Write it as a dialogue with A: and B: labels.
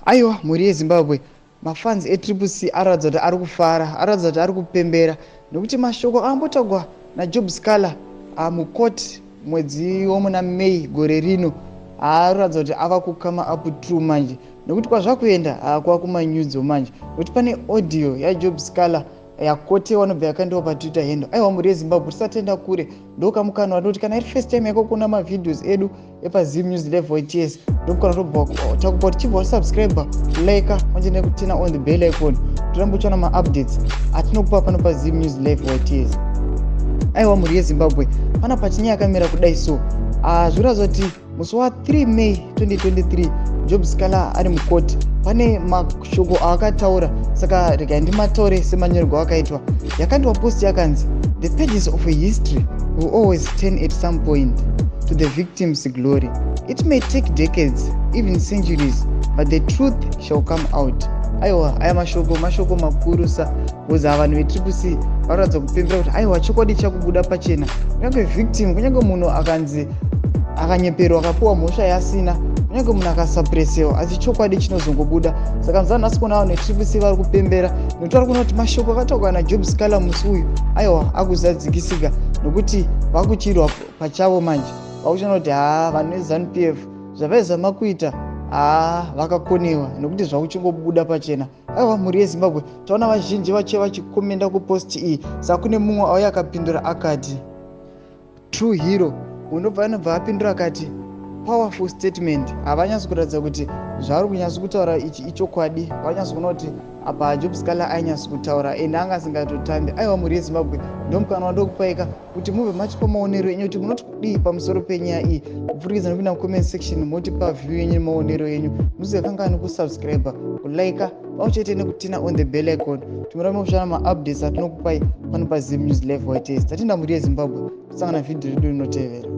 A: Aiwa, mhuri yeZimbabwe, mafans eTCC aradza kuti ari kufara, aradza kuti ari kupembera nokuti mashoko ambotagwa naJob Sikhala mukoti mwedzi womuna May gore rino aratidza kuti ava kukama up true manje, nokuti kwazvakuenda kwakumanyudzo manje, nokuti pane audio yaJob Sikhala yakoti wanobva yakandiwa paTwitter handle. Aiwa, mhuri yeZimbabwe, tisatenda kure ndokamukana wadoti kana iri first time yako kuna mavideos edu epaZim News Live YTS ndokana takupa kuti chibva subscriber, like panje nekutina on the bell icon tirambochana ma-updates atinokupa pano paZim News Live YTS. Aiwa, mhuri yeZimbabwe, pana pachinyaya yakamira kudai so zviratidza kuti musi wa3 May 2023 Job Sikhala ari mukoti pane mashoko aakataura, saka regai ndimataure semanyorerwo akaitwa. Yakandiwa post yakanzi the pages of a history will always turn at some point to the victim's glory. It may take decades, even centuries, but the truth shall come out. Aiwa, aya mashoko makuru sa kuza vanhu veTCC varatidza kupembera kuti aiwa chokwadi chakubuda pachena. Kunyange victim, kunyange munhu akanzi akanyeperwa akapuwa mhosva yasina, kunyange munhu akasuppressiwa, asi chokwadi chinozongobuda. Saka muzana nhasi kuona vanhu veTCC vari kupembera nokuti vari kuona kuti mashoko akataurwa naJob Sikhala musi uyu aiwa akuzadzikisika, nokuti vakuchirwa pachavo manje. Vakuchona kuti vanhu veZanu PF zvavaizama kuita vakakonewa nokuti zvakuchingobuda pachena. Aiwa, mhuri yeZimbabwe, taona vazhinji vachikomenda kupost iyi. Saka kune mumwe auya akapindura akati true hero, unobva apindura akati powerful statement. Havanyatsi kuratidza kuti zvaari kunyatsi kutaura ichi ichokwadi, vanyatsi kuona kuti apa Job Sikhala ainyatsi kutaura ende anga asingatotambi. Aiwa, mhuri yeZimbabwe, ndomukana wandokupaika kuti mubve machipa maonero enyu kuti munoti kudii pamusoro penyaya iyi, kupfurikidza nopinda mucomment section motipa view yenyu maonero enyu. Musingakangani kusubscribe, kulike pamwechete nekutina on the bell icon. Timurambe kushana ma-updates atinokupai pano paZim News Live YTS. Tatenda mhuri yeZimbabwe, kusangana vhidhiyo redu rinotevera.